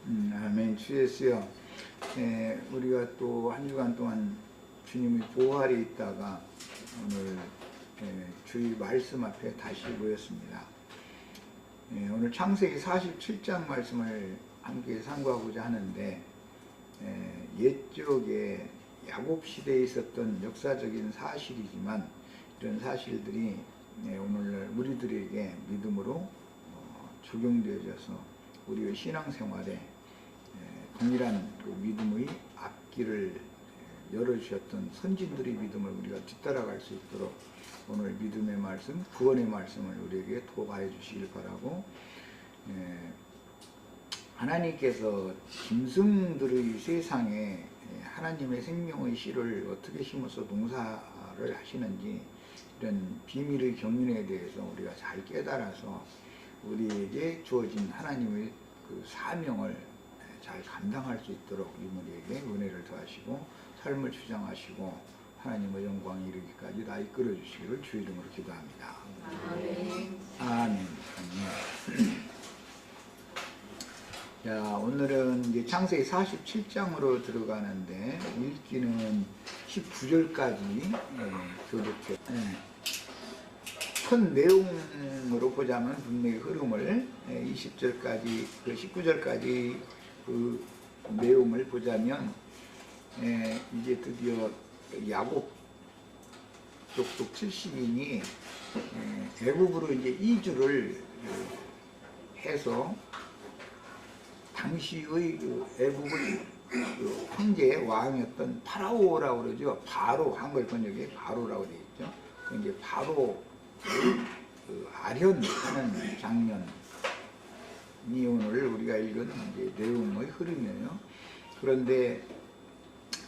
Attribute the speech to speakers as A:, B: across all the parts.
A: 아멘. 주 예수여. 우리가 또 한 주간 동안 주님의 보호 아래 있다가 오늘 주의 말씀 앞에 다시 모였습니다. 오늘 창세기 47장 말씀을 함께 상고하고자 하는데, 옛적에 야곱 시대에 있었던 역사적인 사실이지만 이런 사실들이 오늘날 우리들에게 믿음으로 적용되어져서 우리의 신앙생활에 동일한 그 믿음의 앞길을 열어주셨던 선진들의 믿음을 우리가 뒤따라갈 수 있도록 오늘 믿음의 말씀, 구원의 말씀을 우리에게 도와해 주시길 바라고, 하나님께서 짐승들의 세상에 하나님의 생명의 씨를 어떻게 심어서 농사를 하시는지 이런 비밀의 경륜에 대해서 우리가 잘 깨달아서 우리에게 주어진 하나님의 그 사명을 잘 감당할 수 있도록 우리에게 은혜를 더하시고 삶을 주장하시고 하나님의 영광이 이르기까지 다 이끌어 주시기를 주 이름으로 기도합니다. 아멘. 아멘. 자, 오늘은 이제 창세기 47장으로 들어가는데 읽기는 19절까지 교독해. 큰 내용으로 보자면 분명히 흐름을 20절까지, 그 19절까지 그 내용을 보자면, 이제 드디어 야곱 족속 70인이 애굽으로 이제 이주를 해서 당시의 그 애굽의 그 황제 왕이었던 파라오라고 그러죠. 바로, 한글 번역에 바로라고 되어 있죠. 이제 바로 그 아련하는 장면이 오늘 우리가 읽은 이제 내용의 흐름이에요. 그런데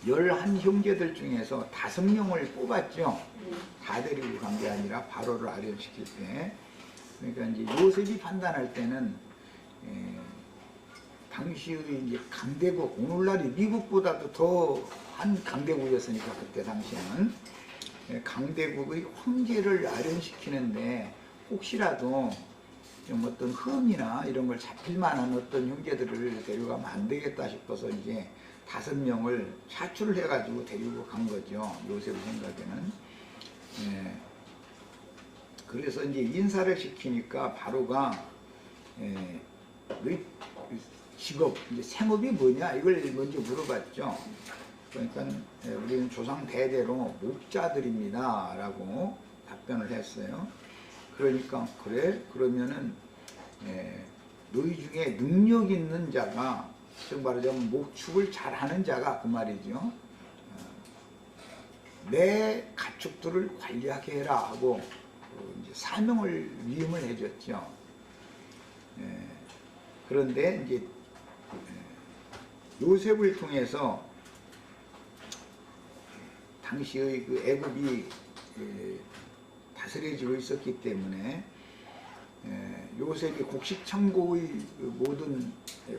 A: 11형제들 중에서 5명을 뽑았죠. 다 데리고 간 게 아니라 바로를 아련시킬 때. 그러니까 이제 요셉이 판단할 때는 당시의 이제 강대국, 오늘날이 미국보다도 더 한 강대국이었으니까 그때 당시에는 강대국의 황제를 아련시키는데 혹시라도 좀 어떤 흠이나 이런 걸 잡힐 만한 어떤 형제들을 데려가면 안 되겠다 싶어서 이제 5명을 차출을 해가지고 데리고 간 거죠. 요셉 생각에는. 그래서 이제 인사를 시키니까 바로가 직업, 이제 생업이 뭐냐 이걸 먼저 물어봤죠. 그러니까 우리는 조상 대대로 목자들입니다 라고 답변을 했어요. 그러니까 그래? 그러면은 너희 중에 능력 있는 자가, 즉 말하자면 목축을 잘하는 자가 그 말이죠. 내 가축들을 관리하게 해라 하고 이제 사명을 위임을 해줬죠. 그런데 이제 요셉을 통해서 당시의 그 애굽이 다스려지고 있었기 때문에 요셉이 곡식창고의 모든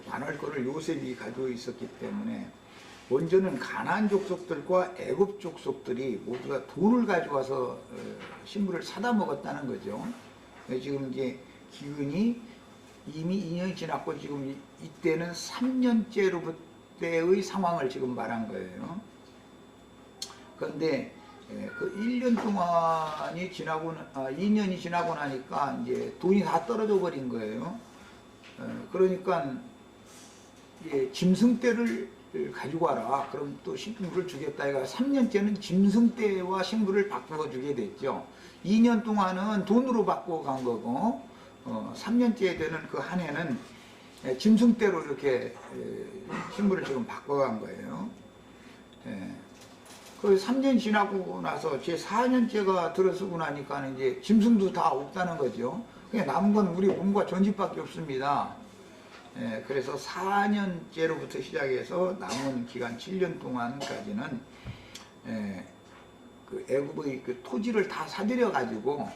A: 관할권을 요셉이 가지고 있었기 때문에 먼저는 가나안 족속들과 애굽 족속들이 모두 다 돈을 가져와서 신부를 사다 먹었다는 거죠. 지금 이제 기근이 이미 2년이 지났고 지금 이때는 3년째로부터의 상황을 지금 말한 거예요. 그런데 그 1년 동안이 지나고, 2년이 지나고 나니까 이제 돈이 다 떨어져 버린 거예요. 그러니까 짐승떼를 가지고 와라. 그럼 또 신부를 주겠다. 해가 3년째는 짐승떼와 신부를 바꾸어 주게 됐죠. 2년 동안은 돈으로 바꾸어 간 거고, 3년째 되는 그 한 해는 짐승떼로 이렇게 신부를 지금 바꿔간 거예요. 그 3년 지나고 나서 제 4년째가 들어서고 나니까 이제 짐승도 다 없다는 거죠. 그냥 남은 건 우리 몸과 전집밖에 없습니다. 그래서 4년째로부터 시작해서 남은 기간 7년 동안까지는 그 애굽의 그 토지를 다 사들여 가지고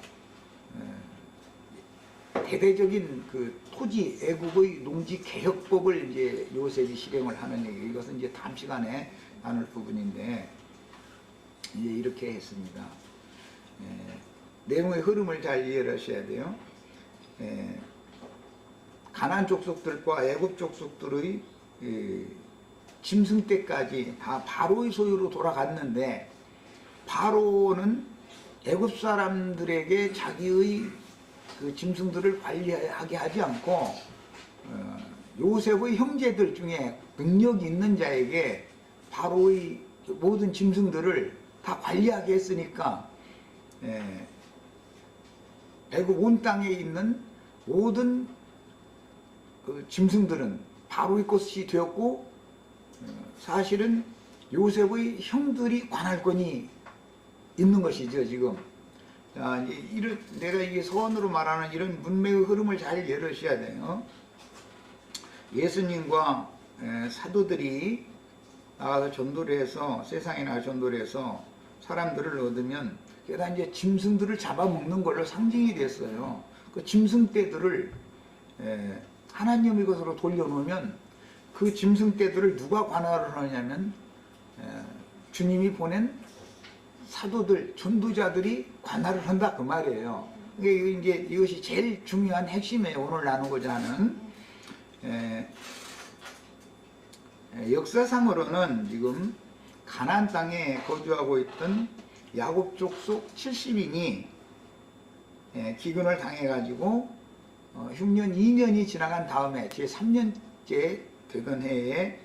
A: 대대적인 그 토지 애굽의 농지 개혁법을 이제 요셉이 실행을 하는 얘기. 이것은 이제 다음 시간에 나눌 부분인데 이제 이렇게 했습니다. 내용의 흐름을 잘 이해를 하셔야 돼요. 가나안 족속들과 애굽 족속들의 짐승 떼까지 다 바로의 소유로 돌아갔는데, 바로는 애굽 사람들에게 자기의 그 짐승들을 관리하게 하지 않고 요셉의 형제들 중에 능력이 있는 자에게 바로의 모든 짐승들을 다 관리하게 했으니까 애굽 온 땅에 있는 모든 그 짐승들은 바로의 것이 되었고, 사실은 요셉의 형들이 관할권이 있는 것이죠 지금. 자, 이제 내가 이게 서원으로 말하는 이런 문맥의 흐름을 잘 열으셔야 돼요. 예수님과 사도들이 나가서 전도를 해서, 세상에 나가 전도를 해서 사람들을 얻으면, 게다 이제 짐승들을 잡아먹는 걸로 상징이 됐어요. 그 짐승떼들을 하나님의 것으로 돌려놓으면, 그 짐승떼들을 누가 관할을 하냐면 주님이 보낸 사도들, 전도자들이 관할을 한다 그 말이에요. 이게 이것이 제일 중요한 핵심이에요. 오늘 나누고자 하는. 역사상으로는 지금 가나안 땅에 거주하고 있던 야곱 족속 70인이 기근을 당해가지고 흉년 2년이 지나간 다음에 제 3년째 되던 해에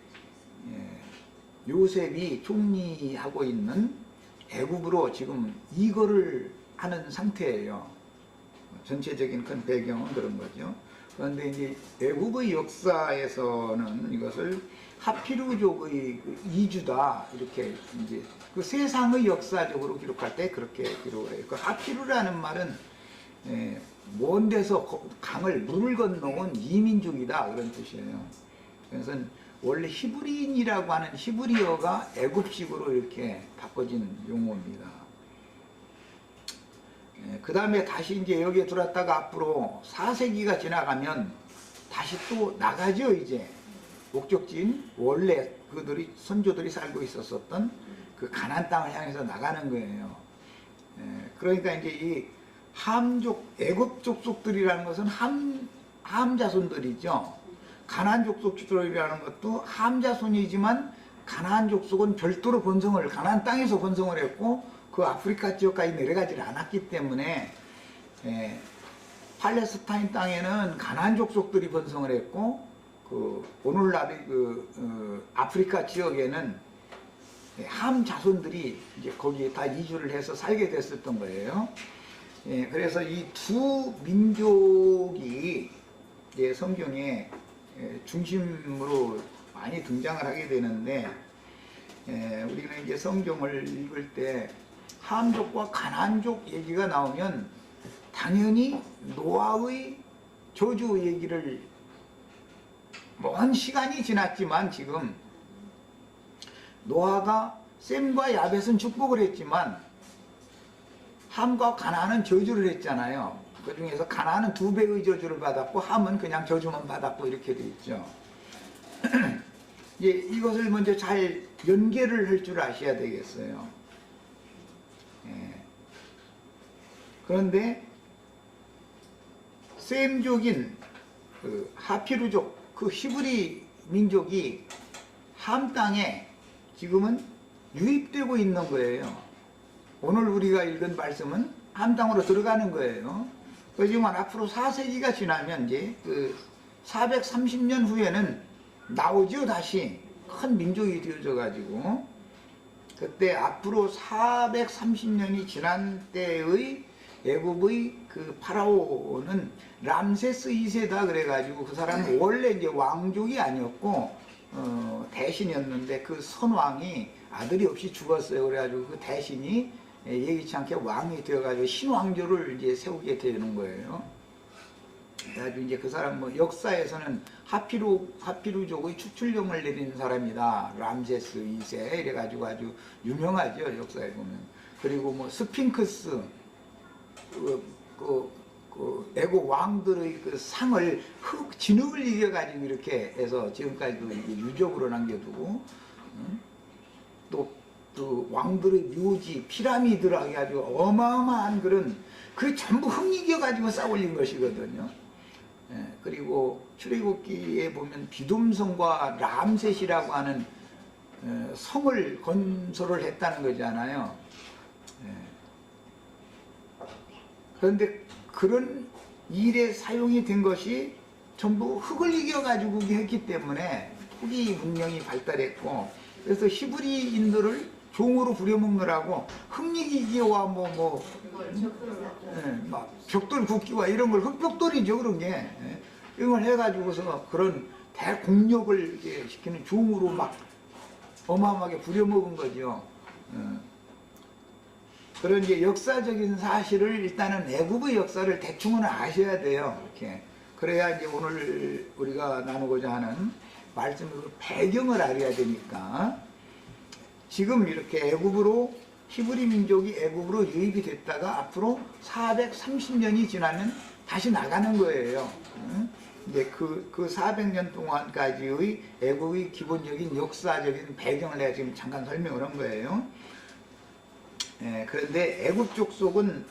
A: 요셉이 총리하고 있는 애굽으로 지금 이거를 하는 상태예요. 전체적인 큰 배경은 그런 거죠. 그런데 이제 애굽의 역사에서는 이것을 하피루족의 이주다 이렇게 이제 그 세상의 역사적으로 기록할 때 그렇게 기록을 해요. 그 하피루라는 말은 먼 데서 강을 물을 건너온 이민족이다 그런 뜻이에요. 그래서 원래 히브리인이라고 하는 히브리어가 애굽식으로 이렇게 바꿔진 용어입니다. 그 다음에 다시 이제 여기에 들어왔다가 앞으로 4세기가 지나가면 다시 또 나가죠. 이제 목적지인 원래 그들이 선조들이 살고 있었던 그 가나안 땅을 향해서 나가는 거예요. 그러니까 이제 이 함족, 애굽 족속들이라는 것은 함 자손들이죠. 가나안 족속들이라는 것도 함 자손이지만 가나안 족속은 별도로 번성을, 가나안 땅에서 번성을 했고 그 아프리카 지역까지 내려가지 않았기 때문에 팔레스타인 땅에는 가나안 족속들이 번성을 했고, 그 오늘날의 아프리카 지역에는 함 자손들이 이제 거기에 다 이주를 해서 살게 됐었던 거예요. 그래서 이 두 민족이 성경에 중심으로 많이 등장을 하게 되는데, 우리는 이제 성경을 읽을 때 함족과 가나안족 얘기가 나오면 당연히 노아의 저주 얘기를, 먼 시간이 지났지만 지금 노아가 셈과 야벳은 축복을 했지만 함과 가나안은 저주를 했잖아요. 그 중에서 가나안은 2배의 저주를 받았고 함은 그냥 저주만 받았고 이렇게 돼 있죠. 이제 이것을 먼저 잘 연계를 할 줄 아셔야 되겠어요. 그런데 셈족인 그 하피루족, 그 히브리 민족이 함 땅에 지금은 유입되고 있는 거예요. 오늘 우리가 읽은 말씀은 함 땅으로 들어가는 거예요. 그렇지만 앞으로 4세기가 지나면 이제 그 430년 후에는 나오죠. 다시 큰 민족이 되어져 가지고, 그때 앞으로 430년이 지난 때의 애굽의 그 파라오는 람세스 2세다 그래가지고, 그 사람은 원래 이제 왕족이 아니었고 대신이었는데 그 선왕이 아들이 없이 죽었어요. 그래가지고 그 대신이 예기치 않게 왕이 되어가지고 신왕조를 이제 세우게 되는 거예요. 그래가지고 이제 그 사람 뭐 역사에서는 하피루족의 추출령을 내린 사람이다. 람세스 2세 이래가지고 아주 유명하죠. 역사에 보면. 그리고 뭐 스핑크스 애국 왕들의 그 상을 진흙을 이겨가지고 이렇게 해서 지금까지도 유적으로 남겨두고, 또 왕들의 묘지, 피라미드라 해가지고 어마어마한 그런, 그 전부 흙 이겨가지고 쌓아 올린 것이거든요. 그리고 출애굽기에 보면 비돔성과 람셋이라고 하는 성을 건설을 했다는 거잖아요. 그런데 그런 일에 사용이 된 것이 전부 흙을 이겨가지고 했기 때문에 토기 문명이 발달했고, 그래서 히브리인들을 종으로 부려먹느라고 흙이기와 막 벽돌 굽기와 이런 걸 흙벽돌이죠, 그런 게. 이런 걸 해가지고서 그런 대공력을 시키는 종으로 막 어마어마하게 부려먹은 거죠. 그런 이제 역사적인 사실을 일단은 애굽의 역사를 대충은 아셔야 돼요. 이렇게. 그래야 이제 오늘 우리가 나누고자 하는 말씀의 배경을 알아야 되니까. 지금 이렇게 애굽으로 히브리 민족이 애굽으로 유입이 됐다가 앞으로 430년이 지나면 다시 나가는 거예요. 이제 그 400년 동안까지의 애굽의 기본적인 역사적인 배경을 내가 지금 잠깐 설명을 한 거예요. 그런데 애굽 족속은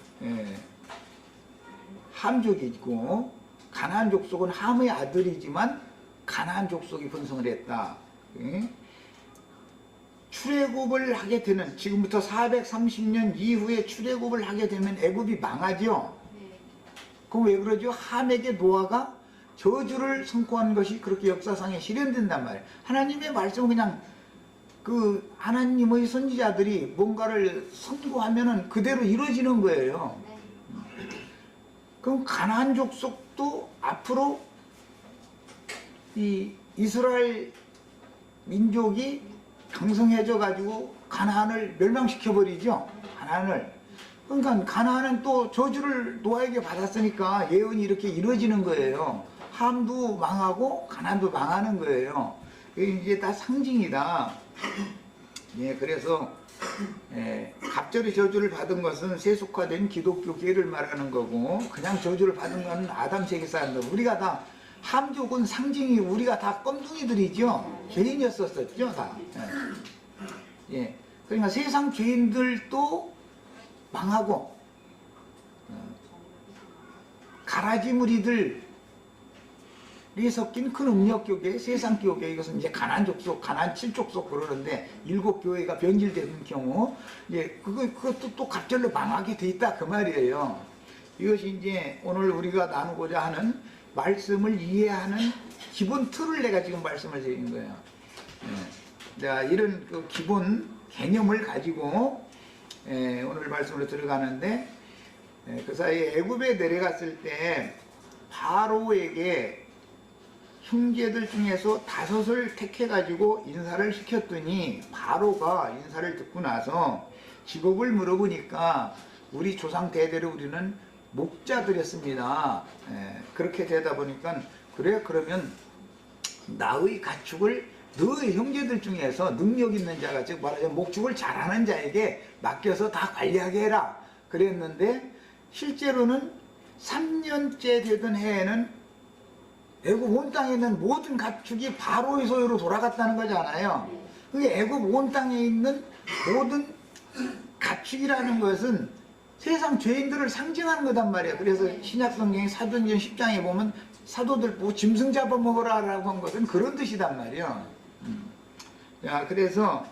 A: 함족이고 가나안 족속은 함의 아들이지만 가나안 족속이 번성을 했다. 출애굽을 하게 되는, 지금부터 430년 이후에 출애굽을 하게 되면 애굽이 망하죠. 그럼 왜 그러죠? 함에게 노아가 저주를 선고한 것이 그렇게 역사상에 실현된단 말이에요. 하나님의 말씀은 그냥 그 하나님의 선지자들이 뭔가를 선고하면은 그대로 이루어지는 거예요. 그럼 가나안 족속도 앞으로 이 이스라엘 민족이 강성해져 가지고 가나안을 멸망시켜 버리죠. 가나안을. 그러니까 가나안은 또 저주를 노아에게 받았으니까 예언이 이렇게 이루어지는 거예요. 함도 망하고 가나안도 망하는 거예요. 이게 다 상징이다. 그래서 갑절의 저주를 받은 것은 세속화된 기독교계를 말하는 거고, 그냥 저주를 받은 것은 아담 세계 사람들. 우리가 다 함족은 상징이, 우리가 다 껌둥이들이죠. 죄인이었었죠, 다. 그러니까 세상 죄인들도 망하고, 가라지 무리들이 섞인 큰 음력교계, 세상교계, 이것은 이제 가나안 족속, 가나안 7족속 그러는데 7교회가 변질되는 경우, 그것도 또 갑절로 망하게 돼 있다, 그 말이에요. 이것이 이제 오늘 우리가 나누고자 하는 말씀을 이해하는 기본 틀을 내가 지금 말씀을 드린 거예요. 자, 이런 그 기본 개념을 가지고 오늘 말씀으로 들어가는데, 그 사이에 애굽에 내려갔을 때 바로에게 형제들 중에서 5을 택해가지고 인사를 시켰더니, 바로가 인사를 듣고 나서 직업을 물어보니까 우리 조상 대대로 우리는 목자들이었습니다. 그렇게 되다 보니까, 그래, 그러면 나의 가축을 너의 형제들 중에서 능력 있는 자가, 즉 말하자면 목축을 잘하는 자에게 맡겨서 다 관리하게 해라 그랬는데, 실제로는 3년째 되던 해에는 애굽 온 땅에 있는 모든 가축이 바로의 소유로 돌아갔다는 거잖아요. 그게 애굽 온 땅에 있는 모든 가축이라는 것은 세상 죄인들을 상징하는 거단 말이에요. 그래서 신약성경의 사도행전 10장에 보면 사도들 보고 짐승 잡아먹으라 라고 한 것은 그런 뜻이단 말이에요. 자, 그래서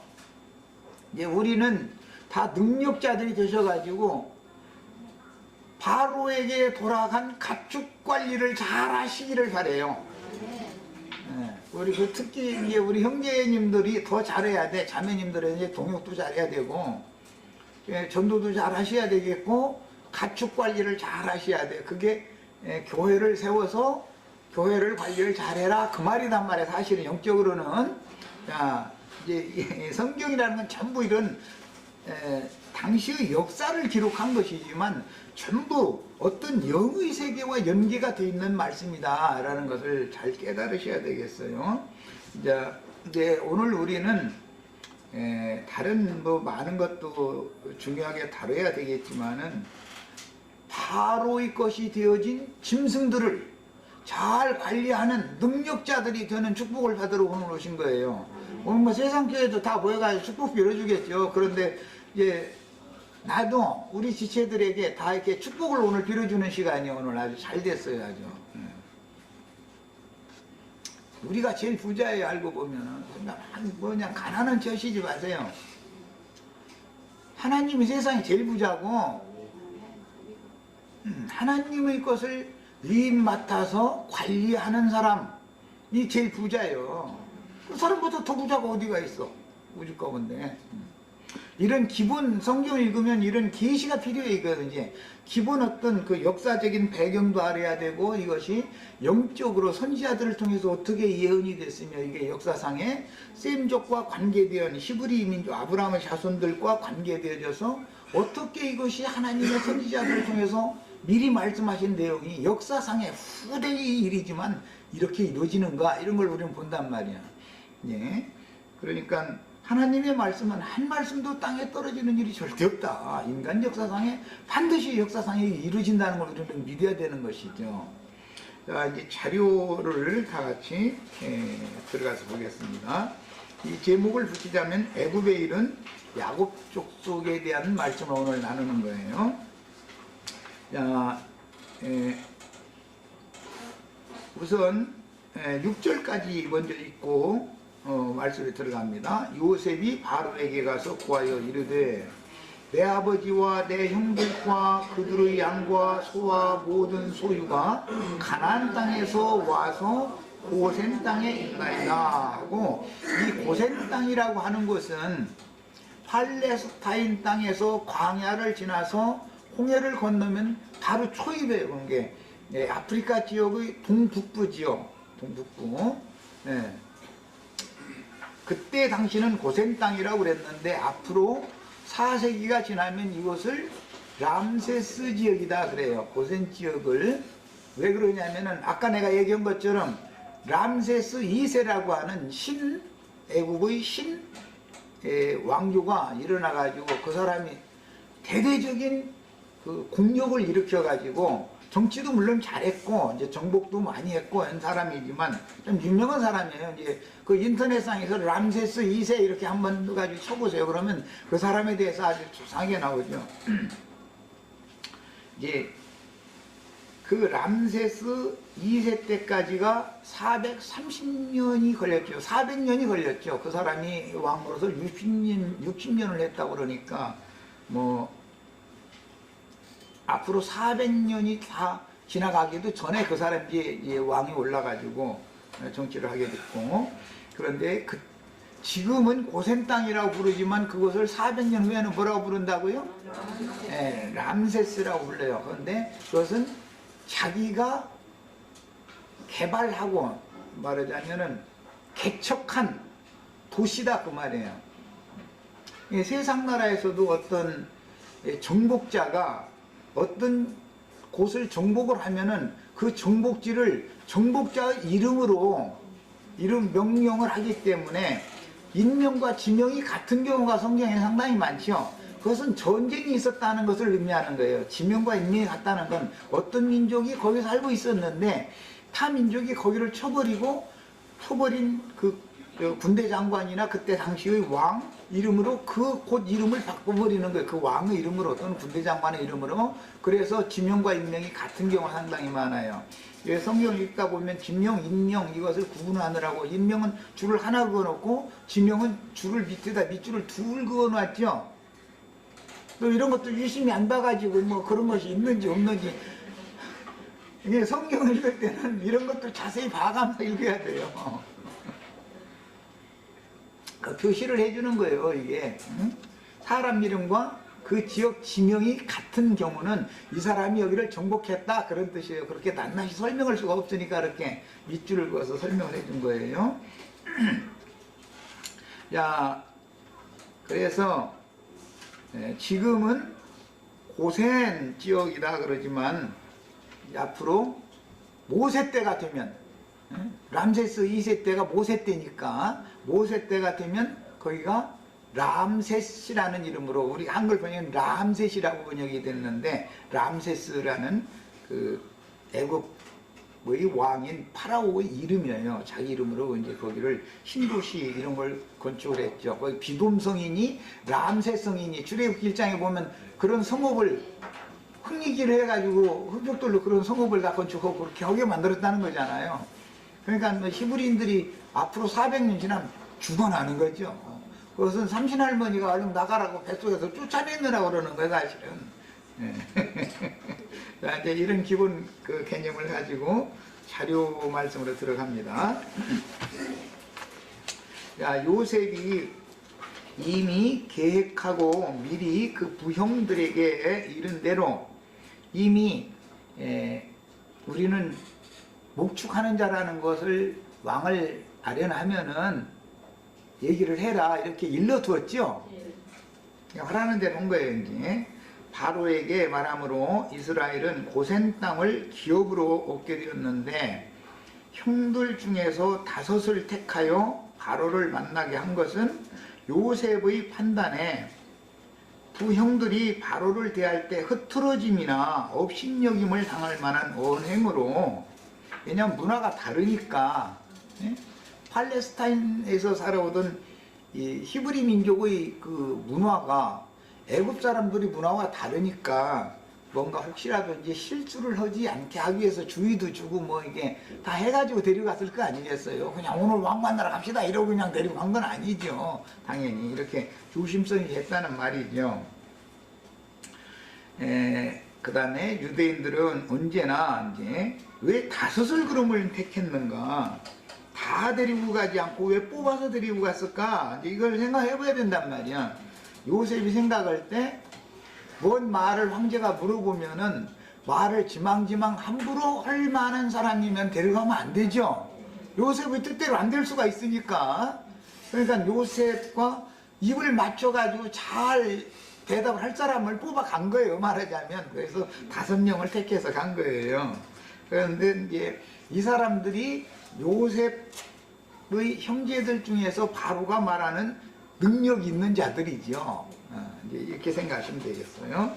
A: 이제 우리는 다 능력자들이 되셔가지고 바로에게 돌아간 가축 관리를 잘 하시기를 바래요. 우리 특히 이제 우리 형제님들이 더 잘해야 돼. 자매님들은 이제 동역도 잘해야 되고, 전도도 잘 하셔야 되겠고, 가축 관리를 잘 하셔야 돼. 그게 교회를 세워서 교회를 관리를 잘해라, 그 말이단 말이야. 사실은 영적으로는. 자, 이제 성경이라는 건 전부 이런 당시의 역사를 기록한 것이지만 전부 어떤 영의 세계와 연계가 되어 있는 말씀이다 라는 것을 잘 깨달으셔야 되겠어요. 이제 오늘 우리는 다른 많은 것도 중요하게 다뤄야 되겠지만은, 바로의 것이 되어진 짐승들을 잘 관리하는 능력자들이 되는 축복을 받으러 오늘 오신 거예요. 오늘 세상 교회도 다 모여가지고 축복 빌어주겠죠. 그런데 이제 나도 우리 지체들에게 다 이렇게 축복을 오늘 빌어주는 시간이 오늘 아주 잘 됐어요. 아주. 우리가 제일 부자예요. 알고 보면은. 그냥 가난한 척 하시지 마세요. 하나님이 세상에 제일 부자고 하나님의 것을 일 맡아서 관리하는 사람이 제일 부자예요. 그 사람보다 더 부자가 어디가 있어? 우주 가운데. 이런 기본 성경 읽으면 이런 계시가 필요해. 이거든요. 기본 어떤 그 역사적인 배경도 알아야 되고, 이것이 영적으로 선지자들을 통해서 어떻게 예언이 됐으며, 이게 역사상에 셈족과 관계되어 히브리 민족 아브라함의 자손들과 관계되어져서 어떻게 이것이 하나님의 선지자들을 통해서 미리 말씀하신 내용이 역사상의 후대의 일이지만 이렇게 이루어지는가, 이런 걸 우리는 본단 말이야. 예. 그러니까 하나님의 말씀은 한 말씀도 땅에 떨어지는 일이 절대 없다. 인간 역사상에 반드시 역사상에 이루어진다는 걸 우리는 믿어야 되는 것이죠. 자, 이제 자료를 다 같이 들어가서 보겠습니다. 이 제목을 붙이자면 애굽의 일은 야곱 족속에 대한 말씀을 오늘 나누는 거예요. 자, 우선 6절까지 먼저 읽고 말씀에 들어갑니다. 요셉이 바로에게 가서 구하여 이르되 내 아버지와 내 형들과 그들의 양과 소와 모든 소유가 가나안 땅에서 와서 고센 땅에 있나이다 하고, 이 고센 땅이라고 하는 것은 팔레스타인 땅에서 광야를 지나서 홍해를 건너면 바로 초입에 온 게 아프리카 지역의 동북부 지역, 동북부. 네. 그때 당시는 고센 땅이라고 그랬는데 앞으로 4세기가 지나면 이것을 람세스 지역이다 그래요. 고센 지역을. 왜 그러냐면은 아까 내가 얘기한 것처럼 람세스 2세라고 하는 애국의 신 왕조가 일어나 가지고 그 사람이 대대적인 그 공력을 일으켜 가지고 정치도 물론 잘했고 이제 정복도 많이 했고 한 사람이지만 좀 유명한 사람이에요. 이제 그 인터넷상에서 람세스 2세 이렇게 한번 가지고 쳐보세요. 그러면 그 사람에 대해서 아주 수상하게 나오죠. 이제 그 람세스 2세 때까지가 430년이 걸렸죠. 400년이 걸렸죠. 그 사람이 왕으로서 60년을 했다고 그러니까 뭐 앞으로 400년이 다 지나가기도 전에 그 사람이 이제 왕이 올라가지고 정치를 하게 됐고, 그런데 지금은 고센 땅이라고 부르지만 그것을 400년 후에는 뭐라고 부른다고요? 네, 람세스라고 불러요. 그런데 그것은 자기가 개발하고 말하자면은 개척한 도시다 그 말이에요. 세상 나라에서도 어떤 정복자가 어떤 곳을 정복을 하면은 그 정복지를 정복자의 이름으로 명령을 하기 때문에 인명과 지명이 같은 경우가 성경에 상당히 많죠. 그것은 전쟁이 있었다는 것을 의미하는 거예요. 지명과 인명이 같다는 건 어떤 민족이 거기 살고 있었는데 타 민족이 거기를 쳐버린 그 군대 장관이나 그때 당시의 왕 이름으로 그 곳 이름을 바꿔버리는 거예요. 그 왕의 이름으로 또는 군대 장관의 이름으로. 그래서 지명과 인명이 같은 경우가 상당히 많아요. 성경을 읽다 보면 지명, 인명 이것을 구분하느라고 인명은 줄을 하나 그어놓고 지명은 줄을 밑줄을 둘 그어놨죠. 또 이런 것도 유심히 안 봐가지고 뭐 그런 것이 있는지 없는지, 이게 성경을 읽을 때는 이런 것도 자세히 봐가면서 읽어야 돼요. 그 표시를 해주는 거예요. 이게 사람 이름과 그 지역 지명이 같은 경우는 이 사람이 여기를 정복했다 그런 뜻이에요. 그렇게 낱낱이 설명할 수가 없으니까 이렇게 밑줄을 그어서 설명을 해준 거예요. 야, 그래서 지금은 고센 지역이다 그러지만 앞으로 모세 때가 되면, 람세스 2세 때가 모세 때니까 모세 때가 되면 거기가 람세스라는 이름으로, 우리 한글 번역은 람셋이라고 번역이 됐는데, 람세스라는 그 애굽의 왕인 파라오의 이름이에요. 자기 이름으로 이제 거기를 신도시 이런 걸 건축을 했죠. 거기 비돔 성인이 람세 성인이 출애굽기 1장에 보면 그런 성읍을 흙리기를 해가지고 흙벽돌로 그런 성읍을 다 건축하고 그렇게 하게 만들었다는 거잖아요. 그러니까 뭐 히브리인들이 앞으로 400년 지나면 죽어나는 거죠. 그것은 삼신할머니가 얼른 나가라고 뱃속에서 쫓아내느라고 그러는 거예요, 사실은. 예. 자, 이제 이런 기본 그 개념을 가지고 자료 말씀으로 들어갑니다. 자, 요셉이 이미 계획하고 미리 그 부형들에게 이른 대로 이미 우리는 목축하는 자라는 것을 왕을 아련하면은 얘기를 해라 이렇게 일러두었죠. 하라는 대로 온 거예요. 이제 바로에게 말함으로 이스라엘은 고센 땅을 기업으로 얻게 되었는데 형들 중에서 5을 택하여 바로를 만나게 한 것은 요셉의 판단에 부형들이 바로를 대할 때 흐트러짐이나 업신여김을 당할 만한 언행으로, 왜냐하면 문화가 다르니까. 예? 팔레스타인에서 살아오던 이 히브리 민족의 그 문화가 애굽 사람들이 문화가 다르니까 뭔가 혹시라도 이제 실수를 하지 않게 하기 위해서 주의도 주고 뭐 이게 다 해가지고 데려갔을 거 아니겠어요? 그냥 오늘 왕 만나러 갑시다 이러고 그냥 데려간 건 아니죠. 당연히 이렇게 조심성이 했다는 말이죠. 그 다음에 유대인들은 언제나 이제 왜 5을 그럼을 택했는가? 다 데리고 가지 않고 왜 뽑아서 데리고 갔을까? 이제 이걸 생각해 봐야 된단 말이야. 요셉이 생각할 때 뭔 말을 황제가 물어보면은 말을 지망지망 함부로 할 만한 사람이면 데려가면 안 되죠. 요셉의 뜻대로 안 될 수가 있으니까. 그러니까 요셉과 입을 맞춰가지고 잘 대답을 할 사람을 뽑아 간 거예요, 말하자면. 그래서 5명을 택해서 간 거예요. 그런데 이제 이 사람들이 요셉의 형제들 중에서 바로가 말하는 능력 있는 자들이죠. 이제 이렇게 생각하시면 되겠어요.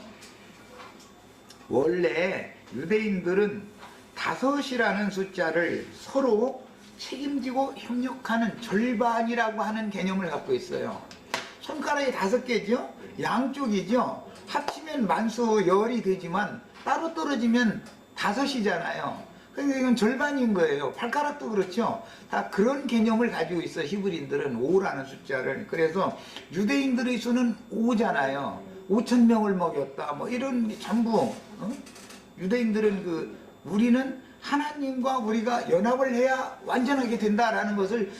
A: 원래 유대인들은 5이라는 숫자를 서로 책임지고 협력하는 절반이라고 하는 개념을 갖고 있어요. 손가락이 5개죠? 양쪽이죠? 합치면 만수 열이 되지만 따로 떨어지면 5이잖아요. 그러니까 이건 절반인 거예요. 발가락도 그렇죠. 다 그런 개념을 가지고 있어. 히브리인들은 5라는 숫자를. 그래서 유대인들의 수는 5잖아요. 5,000명을 먹였다. 뭐 이런 전부. 유대인들은 우리는 하나님과 우리가 연합을 해야 완전하게 된다라는 것을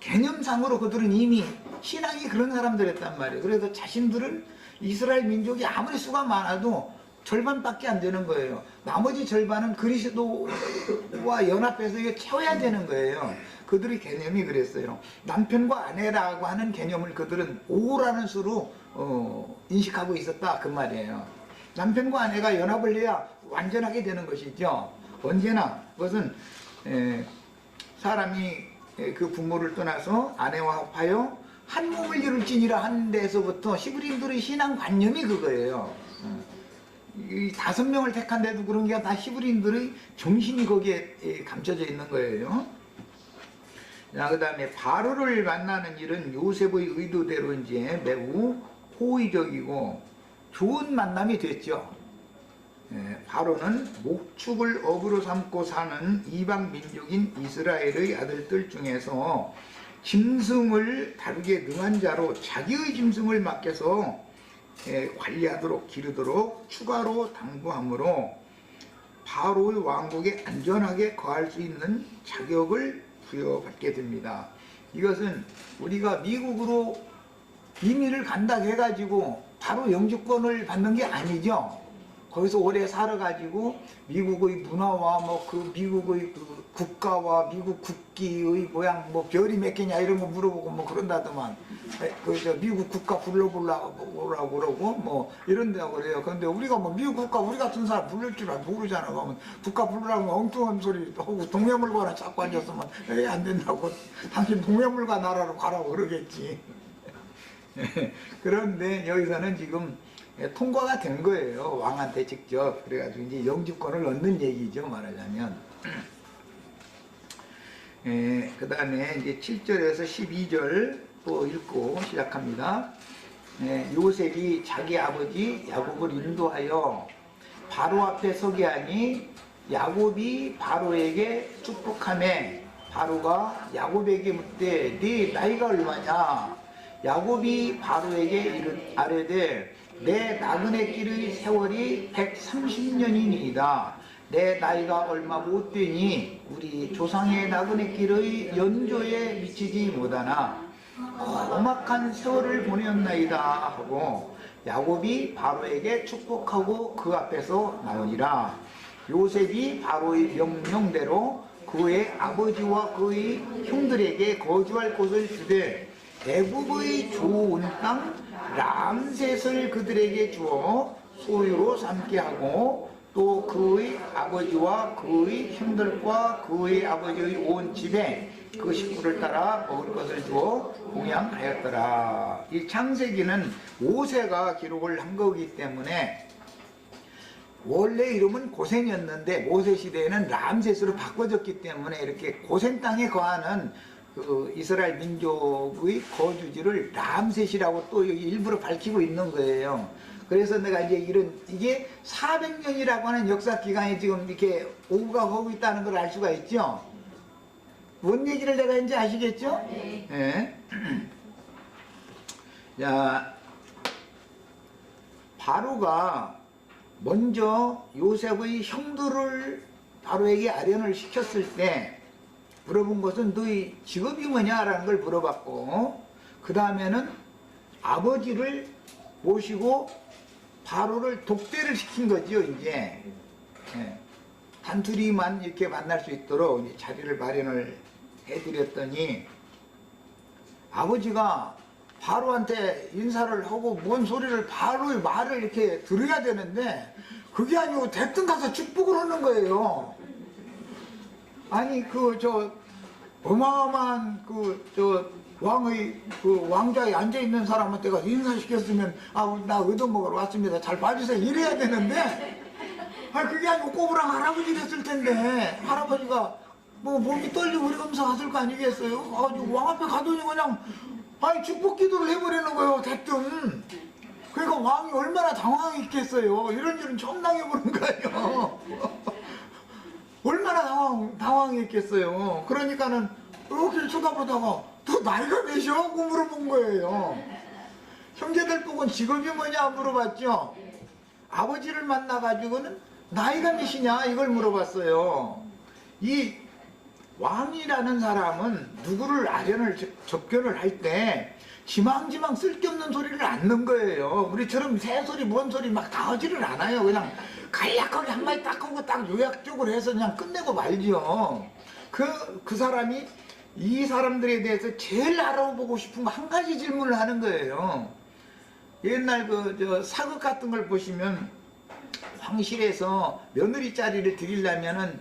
A: 개념상으로 그들은 이미 신앙이 그런 사람들이었단 말이에요. 그래서 자신들은 이스라엘 민족이 아무리 수가 많아도 절반밖에 안 되는 거예요. 나머지 절반은 그리스도와 연합해서 이거 채워야 되는 거예요. 그들의 개념이 그랬어요. 남편과 아내라고 하는 개념을 그들은 5라는 수로 인식하고 있었다 그 말이에요. 남편과 아내가 연합을 해야 완전하게 되는 것이죠. 언제나 그것은 사람이 그 부모를 떠나서 아내와 합하여 한 몸을 이룰지니라 하는 데서부터 히브리인들의 신앙관념이 그거예요. 이 5명을 택한데도 그런 게 다 히브리인들의 정신이 거기에 감춰져 있는 거예요. 자, 그 다음에 바로를 만나는 일은 요셉의 의도대로 이제 매우 호의적이고 좋은 만남이 됐죠. 바로는 목축을 업으로 삼고 사는 이방 민족인 이스라엘의 아들들 중에서 짐승을 다루기에 능한 자로 자기의 짐승을 맡겨서 관리하도록 기르도록 추가로 당부하므로 바로의 왕국에 안전하게 거할 수 있는 자격을 부여받게 됩니다. 이것은 우리가 미국으로 이민을 간다고 해가지고 바로 영주권을 받는 게 아니죠. 거기서 오래 살아가지고 미국의 문화와 뭐 그 미국의 그 국가와 미국 국기의 모양 뭐 별이 몇 개냐 이런 거 물어보고 뭐 그런다더만 그 미국 국가 불러보라고 그러고 뭐 이런다고 그래요. 그런데 우리가 뭐 미국 국가 우리 같은 사람 부를 줄 모르잖아. 그러면 국가 부르라고 엉뚱한 소리 하고 동해물과나 자꾸 앉았으면 안 된다고 당신 동해물과 나라로 가라고 그러겠지. 그런데 여기서는 지금 통과가 된 거예요. 왕한테 직접. 그래가지고 이제 영주권을 얻는 얘기죠. 말하자면. 그 다음에 이제 7절에서 12절 또 읽고 시작합니다. 요셉이 자기 아버지 야곱을 인도하여 바로 앞에 서게 하니 야곱이 바로에게 축복하매 바로가 야곱에게 묻되 네 나이가 얼마냐? 야곱이 바로에게 아뢰되 내 나그네 길의 세월이 130년이니이다. 내 나이가 얼마 못 되니 우리 조상의 나그네 길의 연조에 미치지 못하나 험악한 세월을 보내었나이다 하고 야곱이 바로에게 축복하고 그 앞에서 나오니라. 요셉이 바로의 명령대로 그의 아버지와 그의 형들에게 거주할 곳을 주되 애굽의 좋은 땅 람셋을 그들에게 주어 소유로 삼게 하고 또 그의 아버지와 그의 형들과 그의 아버지의 온 집에 그 식구를 따라 먹을 것을 주어 공양하였더라. 이 창세기는 모세가 기록을 한 거기 때문에 원래 이름은 고센이었는데 모세 시대에는 람셋으로 바꿔졌기 때문에 이렇게 고센 땅에 거하는 그 이스라엘 민족의 거주지를 람셋이라고 또 일부러 밝히고 있는 거예요. 그래서 내가 이제 이게 400년이라고 하는 역사 기간이 지금 이렇게 오가 하고 있다는 걸 알 수가 있죠. 뭔 얘기를 내가 이제 아시겠죠? 네. 네. 자, 바로가 먼저 요셉의 형들을 바로에게 아련을 시켰을 때 물어본 것은 너희 직업이 뭐냐라는 걸 물어봤고, 그 다음에는 아버지를 모시고 바로를 독대를 시킨 거죠. 이제 단둘이만 이렇게 만날 수 있도록 이제 자리를 마련을 해드렸더니 아버지가 바로한테 인사를 하고 뭔 소리를 바로의 말을 이렇게 들어야 되는데 그게 아니고 대뜸 가서 축복을 하는 거예요. 아니 어마어마한 왕의 왕자에 앉아 있는 사람한테 가서 인사시켰으면 나 얻어먹으러 왔습니다. 잘 봐주세요. 이래야 되는데 그게 아니고 꼬부랑 할아버지를 했을 텐데 할아버지가 뭐 몸이 떨리고 그러면서 왔을 거 아니겠어요? 왕 앞에 가더니 그냥 축복 기도를 해버리는 거예요. 대뜸. 그러니까 왕이 얼마나 당황했겠어요. 이런 일은 처음 당해보는 거예요. 얼마나 당황했겠어요. 그러니까는 이렇게 쳐다보다가 너 나이가 몇이야? 하고 물어본 거예요. 형제들 보고 직업이 뭐냐 물어봤죠. 아버지를 만나가지고는 나이가 몇이냐 이걸 물어봤어요. 이 왕이라는 사람은 누구를 아련을 접견을 할 때 지망지망 쓸데없는 소리를 안 넣는 거예요. 우리처럼 새소리 뭔 소리 막 다 하지를 않아요. 그냥 간략하게 한마디 딱 하고 딱 요약적으로 해서 그냥 끝내고 말죠. 그 사람이 이 사람들에 대해서 제일 알아보고 싶은 거 한 가지 질문을 하는 거예요. 옛날 사극 같은 걸 보시면 황실에서 며느리 자리를 드리려면은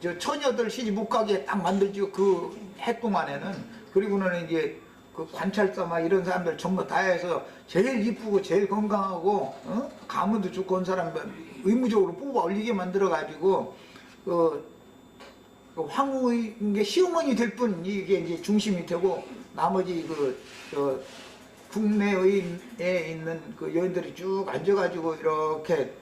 A: 저 처녀들 시집 못 가게 딱 만들죠. 그 해 동안에는. 그리고는 이제 그 관찰사 막 이런 사람들 전부 다 해서 제일 이쁘고 제일 건강하고 가문도 좋고 한 사람 의무적으로 뽑아 올리게 만들어 가지고 황후의 게 시어머니 될 뿐 이게 이제 중심이 되고 나머지 국내에 있는 그 여인들이 쭉 앉아가지고 이렇게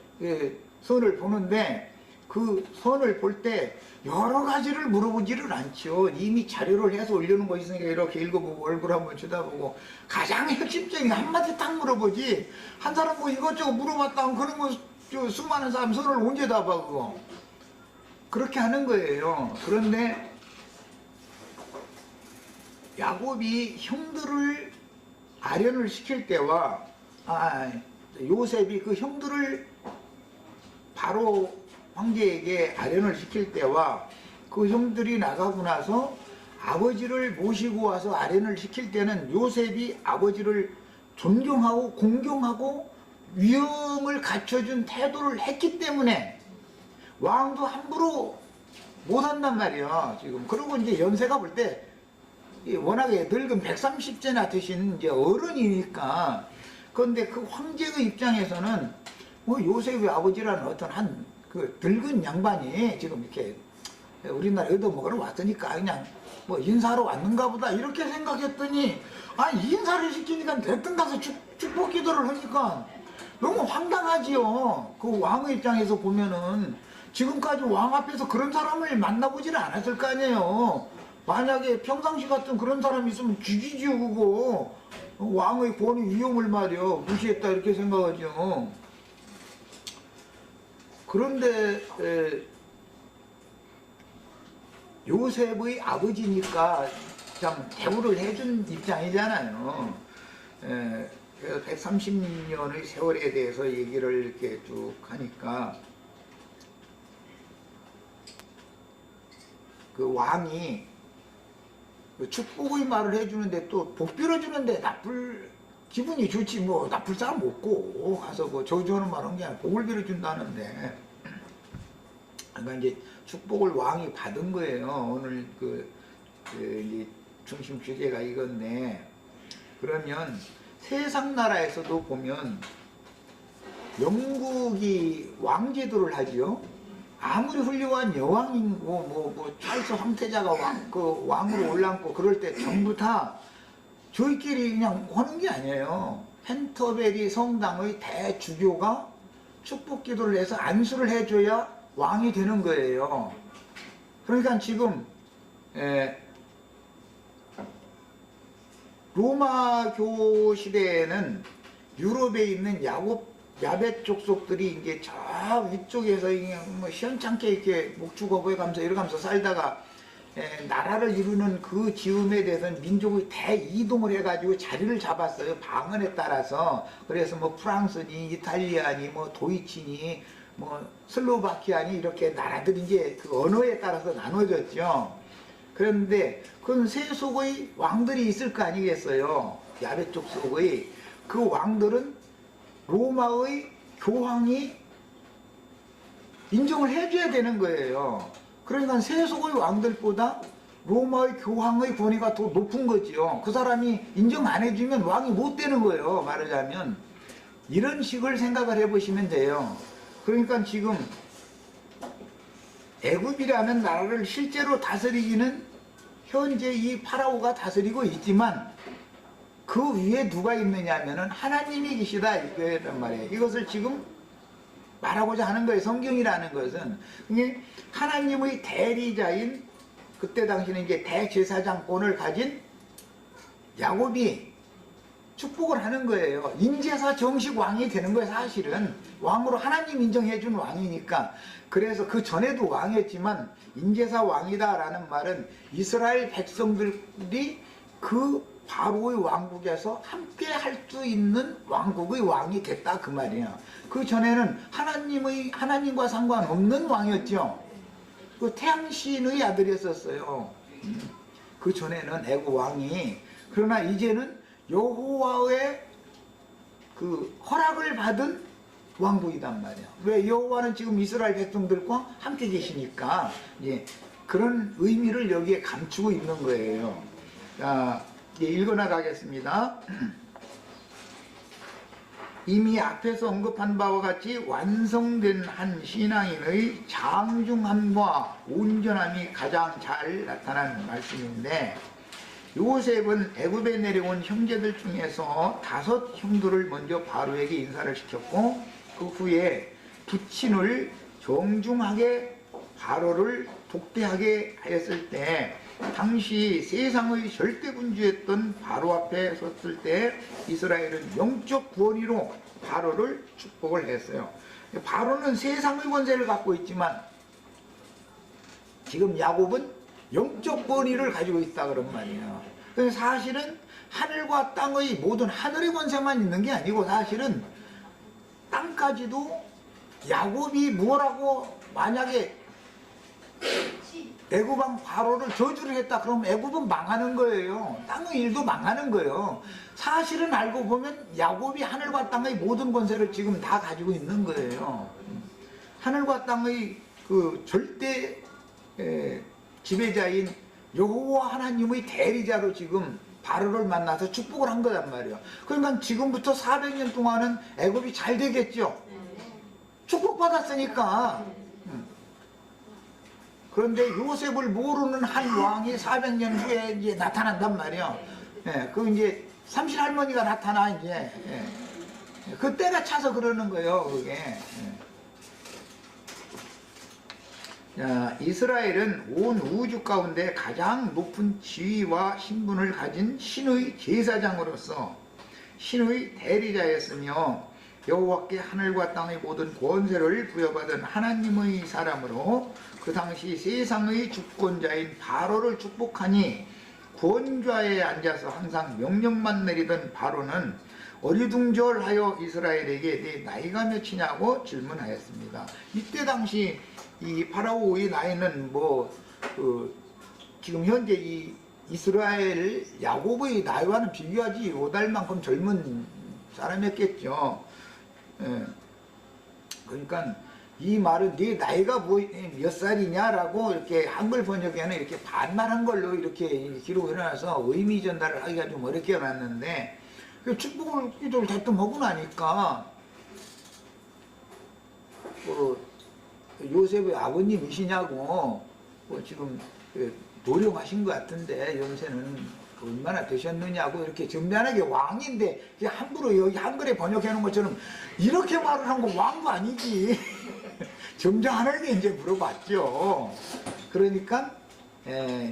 A: 선을 보는데 그 선을 볼 때 여러 가지를 물어보지를 않죠. 이미 자료를 해서 올려놓은 거 있으니까 이렇게 읽어보고 얼굴 한번 쳐다보고 가장 핵심적인 한마디 딱 물어보지. 한 사람 뭐 이것저것 물어봤다 하면 그런 거 수많은 사람 선을 언제 다 봐 그거. 그렇게 하는 거예요. 그런데 야곱이 형들을 아련을 시킬 때와 요셉이 그 형들을 바로 황제에게 아련을 시킬 때와 그 형들이 나가고 나서 아버지를 모시고 와서 아련을 시킬 때는 요셉이 아버지를 존경하고 공경하고 위엄을 갖춰준 태도를 했기 때문에 왕도 함부로 못한단 말이야 지금. 그리고 이제 연세가 볼 때 워낙에 늙은 130세나 되신 이제 어른이니까. 그런데 그 황제의 입장에서는 요셉의 아버지라는 어떤 그 늙은 양반이 지금 이렇게 우리나라 얻어먹으러 왔으니까 그냥 뭐 인사하러 왔는가 보다 이렇게 생각했더니 인사를 시키니까 대뜸 가서 축복 기도를 하니까 너무 황당하지요. 그 왕의 입장에서 보면은 지금까지 왕 앞에서 그런 사람을 만나보지는 않았을 거 아니에요. 만약에 평상시 같은 그런 사람이 있으면 죽이지 그거. 왕의 권위 위험을 말이요 무시했다 이렇게 생각하죠. 그런데 요셉의 아버지니까 참 대우를 해준 입장이잖아요. 그래서 130년의 세월에 대해서 얘기를 이렇게 쭉 하니까 그 왕이 그 축복의 말을 해주는데 또 복 빌어주는데 나쁠 기분이 좋지 뭐 나쁠 사람 없고 가서 그 저주하는 말 한 게 아니라 복을 빌어준다는데 그러니까 이제 축복을 왕이 받은 거예요. 오늘 이제 중심 주제가 이건데 그러면 세상 나라에서도 보면 영국이 왕제도를 하지요. 아무리 훌륭한 여왕이고 뭐 찰스 황태자가 왕으로 올라앉고 그럴 때 전부 다 저희끼리 그냥 하는 게 아니에요. 캔터베리 성당의 대주교가 축복 기도를 해서 안수를 해줘야 왕이 되는 거예요. 그러니까 지금 로마교 시대에는 유럽에 있는 야벳 족속들이 이제 저 위쪽에서 그냥 뭐 시원찮게 이렇게 목축어부에 가면서 이러면서 살다가 나라를 이루는 그 지음에 대해서는 민족의 대이동을 해가지고 자리를 잡았어요. 방언에 따라서. 그래서 뭐 프랑스니 이탈리아니 뭐 도이치니 뭐 슬로바키아니 이렇게 나라들이 이제 그 언어에 따라서 나눠졌죠. 그런데 그건 세속의 왕들이 있을 거 아니겠어요. 야벳 족속의 그 왕들은 로마의 교황이 인정을 해줘야 되는 거예요. 그러니까 세속의 왕들보다 로마의 교황의 권위가 더 높은 거지요. 그 사람이 인정 안 해주면 왕이 못 되는 거예요. 말하자면 이런 식을 생각을 해보시면 돼요. 그러니까 지금 애굽이라는 나라를 실제로 다스리기는 현재 이 파라오가 다스리고 있지만 그 위에 누가 있느냐 하면은 하나님이 계시다 이거란 말이에요. 이것을 지금 말하고자 하는 거예요. 성경이라는 것은 이게 하나님의 대리자인 그때 당시는 이제 대제사장권을 가진 야곱이 축복을 하는 거예요. 인제사 정식 왕이 되는 거예요. 사실은 왕으로 하나님 인정해 준 왕이니까. 그래서 그 전에도 왕이었지만 인제사 왕이다 라는 말은 이스라엘 백성들이 그 바로의 왕국에서 함께 할 수 있는 왕국의 왕이 됐다 그 말이에요. 그 전에는 하나님과 상관없는 왕이었죠. 그 태양신의 아들이었어요. 그 전에는 애굽 왕이. 그러나 이제는 여호와의 그 허락을 받은 왕국이단 말이에요. 왜? 여호와는 지금 이스라엘 백성들과 함께 계시니까 그런 의미를 여기에 감추고 있는 거예요. 자, 읽어나가겠습니다. 이미 앞에서 언급한 바와 같이 완성된 한 신앙인의 장중함과 온전함이 가장 잘 나타나는 말씀인데, 요셉은 애굽에 내려온 형제들 중에서 5 형들을 먼저 바로에게 인사를 시켰고 그 후에 부친을 정중하게 바로를 독대하게 하였을 때, 당시 세상의 절대군주였던 바로 앞에 섰을 때 이스라엘은 영적 권위로 바로를 축복을 했어요. 바로는 세상의 권세를 갖고 있지만 지금 야곱은 영적 권위를 가지고 있다 그런 말이에요. 그래서 사실은 하늘과 땅의 모든 하늘의 권세만 있는 게 아니고 사실은 땅까지도 야곱이 뭐라고 만약에 애굽왕 바로를 저주를 했다 그러면 애굽은 망하는 거예요. 땅의 일도 망하는 거예요. 사실은 알고 보면 야곱이 하늘과 땅의 모든 권세를 지금 다 가지고 있는 거예요. 하늘과 땅의 그 절대 지배자인 여호와 하나님의 대리자로 지금 바로를 만나서 축복을 한 거란 말이에요. 그러니까 지금부터 400년 동안은 애굽이 잘 되겠죠. 축복받았으니까. 그런데 요셉을 모르는 한 왕이 400년 후에 이제 나타난단 말이에요. 그 이제 삼실할머니가 나타나 이제. 그때가 차서 그러는 거예요, 그게. 이스라엘은 온 우주 가운데 가장 높은 지위와 신분을 가진 신의 제사장으로서 신의 대리자였으며 여호와께 하늘과 땅의 모든 권세를 부여받은 하나님의 사람으로 그 당시 세상의 주권자인 바로를 축복하니 권좌에 앉아서 항상 명령만 내리던 바로는 어리둥절하여 이스라엘에게 네 나이가 몇이냐고 질문하였습니다. 이때 당시 이 파라오의 나이는 지금 현재 이 이스라엘 야곱의 나이와는 비교하지 못할 젊은 사람이었겠죠. 예. 그러니까 이 말은 네 나이가 몇 살이냐라고 이렇게 한글 번역에는 이렇게 반말한 걸로 이렇게 기록을 해놔서 의미 전달을 하기가 좀 어렵게 해놨는데, 축복을 기도를 대뜸 하고 나니까 요셉의 아버님이시냐고 지금 노령하신 것 같은데 연세는 얼마나 되셨느냐고 이렇게 정면하게 왕인데 함부로 여기 한글에 번역해 놓은 것처럼 이렇게 말을 한 거 왕도 아니지. 점잖하게 이제 물어봤죠. 그러니까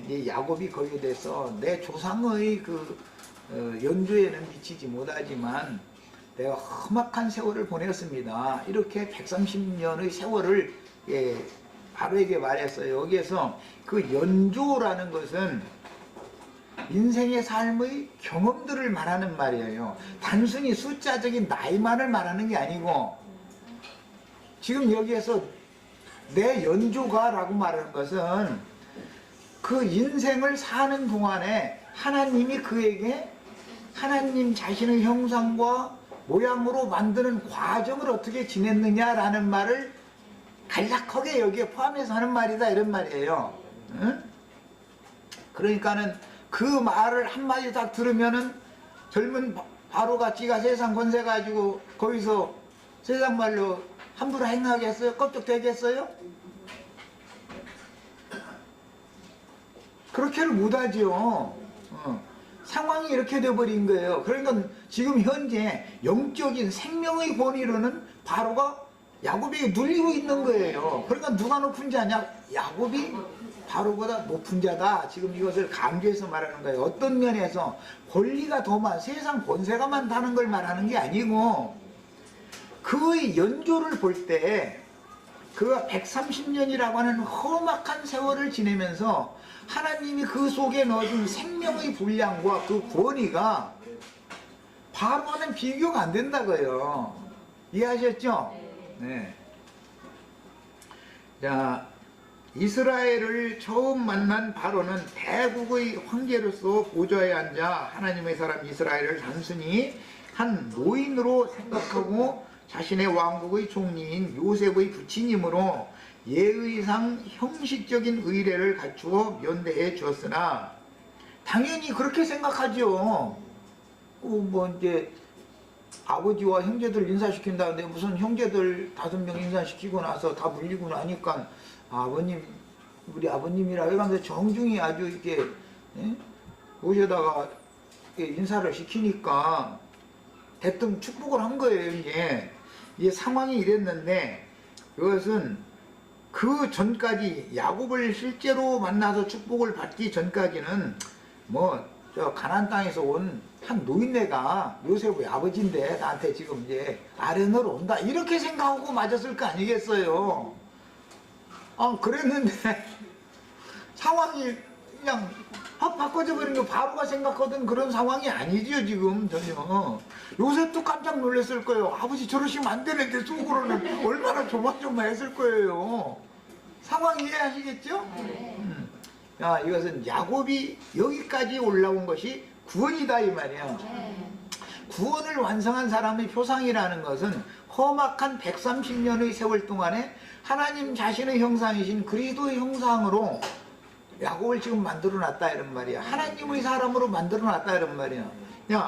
A: 이 야곱이 거기에 대해서 내 조상의 연주에는 미치지 못하지만 내가 험악한 세월을 보냈습니다. 이렇게 130년의 세월을 바로에게 말했어요. 여기에서 그 연조라는 것은 인생의 삶의 경험들을 말하는 말이에요. 단순히 숫자적인 나이만을 말하는 게 아니고, 지금 여기에서 내 연조가 라고 말하는 것은 그 인생을 사는 동안에 하나님이 그에게 하나님 자신의 형상과 모양으로 만드는 과정을 어떻게 지냈느냐라는 말을 간략하게 여기에 포함해서 하는 말이다, 이런 말이에요. 응? 그러니까는 그 말을 한마디 딱 들으면은 젊은 바로같이가 세상 권세 가지고 거기서 세상 말로 함부로 행하겠어요? 껍적 되겠어요? 그렇게는 못하죠. 상황이 이렇게 돼버린 거예요. 그러니까 지금 현재 영적인 생명의 권위로는 바로가 야곱에게 눌리고 있는 거예요. 그러니까 누가 높은 자냐? 야곱이 바로보다 높은 자다. 지금 이것을 강조해서 말하는 거예요. 어떤 면에서 권리가 더 세상 권세가 많다는 걸 말하는 게 아니고, 그의 연조를 볼 때 그가 130년이라고 하는 험악한 세월을 지내면서 하나님이 그 속에 넣어준 생명의 분량과 그 권위가 바로와는 비교가 안 된다고요. 이해하셨죠? 네. 자, 이스라엘을 처음 만난 바로는 대국의 황제로서 보좌에 앉아 하나님의 사람 이스라엘을 단순히 한 노인으로 생각하고 자신의 왕국의 총리인 요셉의 부친이므로 예의상 형식적인 의례를 갖추어 면대해 주었으나, 당연히 그렇게 생각하죠. 이제 아버지와 형제들 인사시킨다는데 무슨 형제들 5명 인사시키고 나서 다 물리고 나니까 아버님, 우리 아버님이라 해가면서 정중히 아주 이렇게 모셔다가 인사를 시키니까 대뜸 축복을 한 거예요. 이게 상황이 이랬는데, 이것은 그 전까지 야곱을 실제로 만나서 축복을 받기 전까지는 저 가나안 땅에서 온 한 노인네가 요셉의 아버지인데 나한테 지금 이제 아련으로 온다, 이렇게 생각하고 맞았을 거 아니겠어요. 그랬는데 상황이 그냥 확 바꿔져 버린 거, 바로가 생각하던 그런 상황이 아니죠. 지금 전혀. 요셉도 깜짝 놀랐을 거예요. 아버지 저러시면 안 되는데, 속으로는 얼마나 조마조마했을 거예요. 상황 이해하시겠죠? 자, 이것은 야곱이 여기까지 올라온 것이 구원이다, 이 말이야. 구원을 완성한 사람의 표상이라는 것은 험악한 130년의 세월 동안에 하나님 자신의 형상이신 그리스도의 형상으로 야곱을 지금 만들어 놨다, 이런 말이야. 하나님의 사람으로 만들어 놨다, 이런 말이야.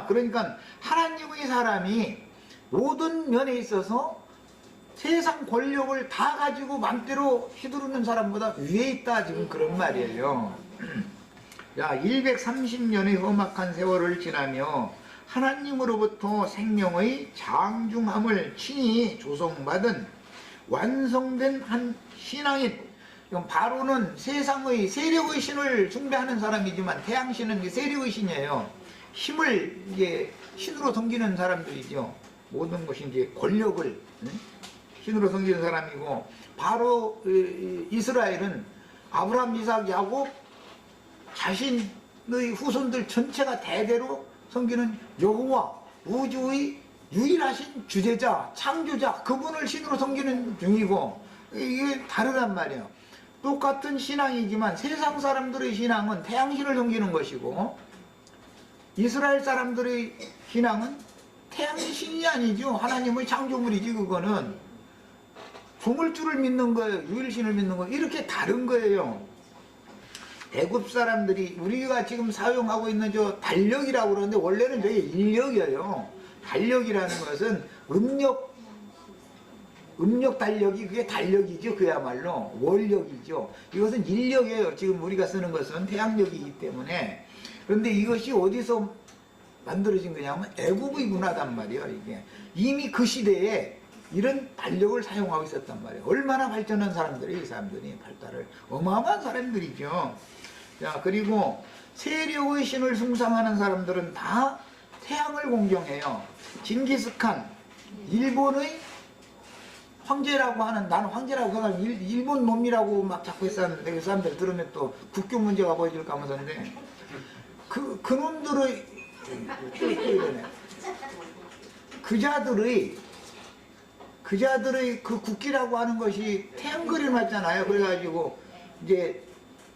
A: 그러니까 하나님의 사람이 모든 면에 있어서 세상 권력을 다 가지고 맘대로 휘두르는 사람보다 위에 있다, 지금 그런 말이에요. 130년의 험악한 세월을 지나며 하나님으로부터 생명의 장중함을 친히 조성받은 완성된 한 신앙인, 그럼 바로는 세상의 세력의 신을 숭배하는 사람이지만 태양신은 세력의 신이에요. 힘을 이제 신으로 섬기는 사람들이죠. 모든 것이 이제 권력을 신으로 섬기는 사람이고, 바로 이스라엘은 아브라함, 이삭, 야곱 자신의 후손들 전체가 대대로 섬기는 여호와, 우주의 유일하신 주제자, 창조자, 그분을 신으로 섬기는 중이고, 이게 다르단 말이에요. 똑같은 신앙이지만 세상 사람들의 신앙은 태양신을 섬기는 것이고, 이스라엘 사람들의 신앙은 태양신이 아니죠. 하나님의 창조물이지. 그거는 조물주를 믿는 거예요. 유일신을 믿는 거예요. 이렇게 다른 거예요. 애굽 사람들이 우리가 지금 사용하고 있는 저 달력이라고 그러는데 원래는 저게 인력이에요. 달력이라는 것은 음력 달력이 그게 달력이죠. 그야말로 원력이죠. 이것은 인력이에요. 지금 우리가 쓰는 것은 태양력이기 때문에. 그런데 이것이 어디서 만들어진 거냐면 애국의 문화단 말이에요. 이게 이미 그 시대에 이런 달력을 사용하고 있었단 말이에요. 얼마나 발전한 사람들이, 이 사람들이 발달을 어마어마한 사람들이죠. 자, 그리고 세력의 신을 숭상하는 사람들은 다 태양을 공경해요. 징기스칸, 일본의 황제라고 하는, 나는 황제라고 생각하면 일본 놈이라고 막 자꾸 했었는데 그 사람들 들으면 또 국교 문제가 보여질까 하면서인데 그 놈들의 또 이러네. 그자들의 그 국기라고 하는 것이 태양 그려놨잖아요. 그래가지고 이제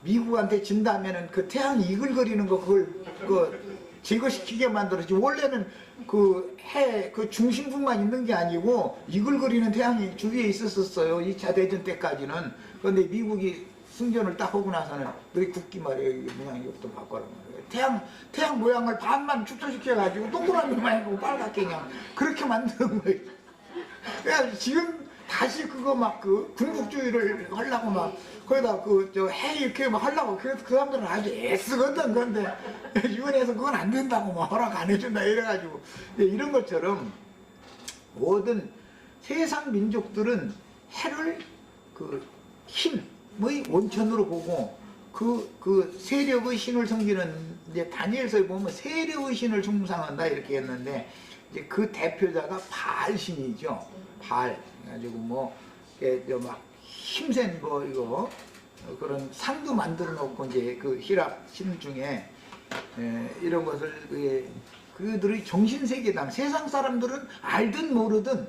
A: 미국한테 진다면은 그 태양 이글거리는 거 그걸 제거시키게 만들었지. 원래는 그 해 그 중심부만 있는 게 아니고 이글거리는 태양이 주위에 있었어요. 2차 대전 때까지는. 그런데 미국이 승전을 딱 하고 나서는 너희 국기 말이에요. 모양 이것도 바꿔라 말이에요. 태양 모양을 반만 축소시켜가지고 동그라미 모양이고 빨갛게 그냥 그렇게 만드는 거예요. 그래서 지금 다시 그거 막 그 군국주의를 하려고 막 거기다 그 저 해 이렇게 막 하려고 그 사람들은 아주 애쓰거든. 그런데 유엔에서 그건 안 된다고 막 허락 안 해준다 이래가지고 이런 것처럼 모든 세상 민족들은 해를 그 힘의 원천으로 보고 그 세력의 신을 섬기는, 이제 다니엘서에 보면 세력의 신을 숭상한다 이렇게 했는데 이제 그 대표자가 바알신이죠. 바알. 그래가지고 뭐 막 힘센 뭐 이거 그런 상도 만들어 놓고 이제 그 히랍 신 중에 이런 것을 그들의 정신세계당, 세상 사람들은 알든 모르든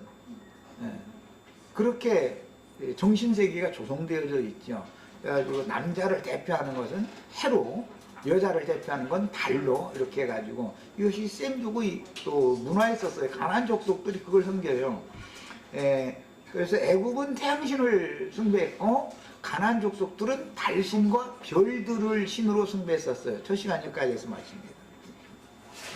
A: 그렇게 정신세계가 조성되어져 있죠. 그래가지고 남자를 대표하는 것은 해로, 여자를 대표하는 건 달로 이렇게 해가지고 이것이 셈족의 또 문화에 있었어요. 가나안 족속들이 그걸 섬겨요. 그래서 애국은 태양신을 숭배했고 가나안 족속들은 달신과 별들을 신으로 숭배했었어요. 첫 시간 여기까지 해서 마칩니다.